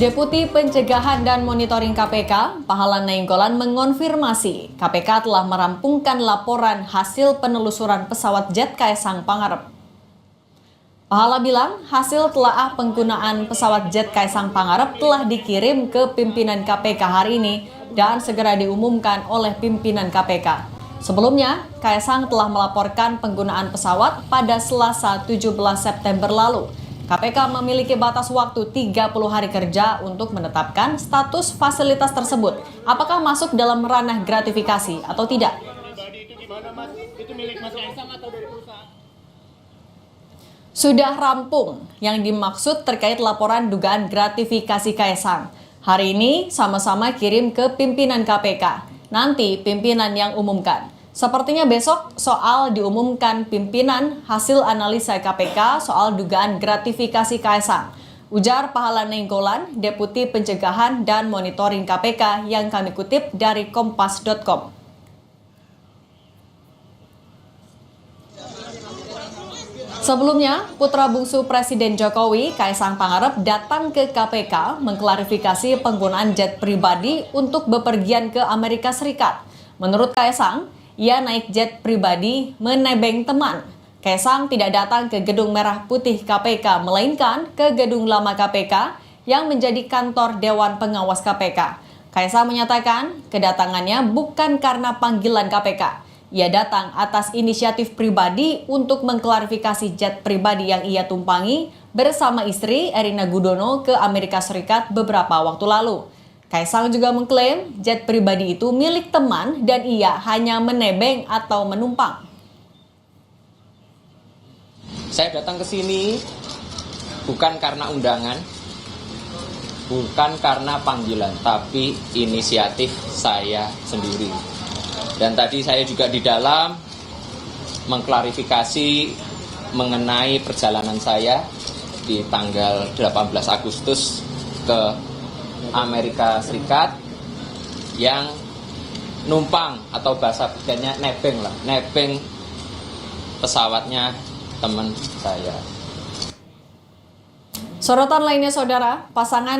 Deputi Pencegahan dan Monitoring KPK, Pahala Nainggolan mengonfirmasi KPK telah merampungkan laporan hasil penelusuran pesawat jet Kaisang Pangarep. Pahala bilang hasil telaah penggunaan pesawat jet Kaisang Pangarep telah dikirim ke pimpinan KPK hari ini dan segera diumumkan oleh pimpinan KPK. Sebelumnya, Kaisang telah melaporkan penggunaan pesawat pada Selasa 17 September lalu. KPK memiliki batas waktu 30 hari kerja untuk menetapkan status fasilitas tersebut. Apakah masuk dalam ranah gratifikasi atau tidak? Sudah rampung yang dimaksud terkait laporan dugaan gratifikasi Kaisang. Hari ini sama-sama kirim ke pimpinan KPK. Nanti pimpinan yang umumkan. Sepertinya besok soal diumumkan pimpinan hasil analisa KPK soal dugaan gratifikasi Kaisang. Ujar Pahala Nainggolan, Deputi Pencegahan dan Monitoring KPK yang kami kutip dari kompas.com. Sebelumnya, putra bungsu Presiden Jokowi, Kaisang Pangarep, datang ke KPK mengklarifikasi penggunaan jet pribadi untuk bepergian ke Amerika Serikat. Menurut Kaisang, ia naik jet pribadi menebeng teman. Kaisang tidak datang ke Gedung Merah Putih KPK, melainkan ke Gedung Lama KPK yang menjadi kantor Dewan Pengawas KPK. Kaisang menyatakan kedatangannya bukan karena panggilan KPK. Ia datang atas inisiatif pribadi untuk mengklarifikasi jet pribadi yang ia tumpangi bersama istri Erina Gudono ke Amerika Serikat beberapa waktu lalu. Kaisang juga mengklaim jet pribadi itu milik teman dan ia hanya menebeng atau menumpang. Saya datang ke sini bukan karena undangan, bukan karena panggilan, tapi inisiatif saya sendiri. Dan tadi saya juga di dalam mengklarifikasi mengenai perjalanan saya di tanggal 18 Agustus ke Amerika Serikat yang numpang atau bahasa bedanya nebeng pesawatnya teman saya. Sorotan lainnya, saudara, pasangan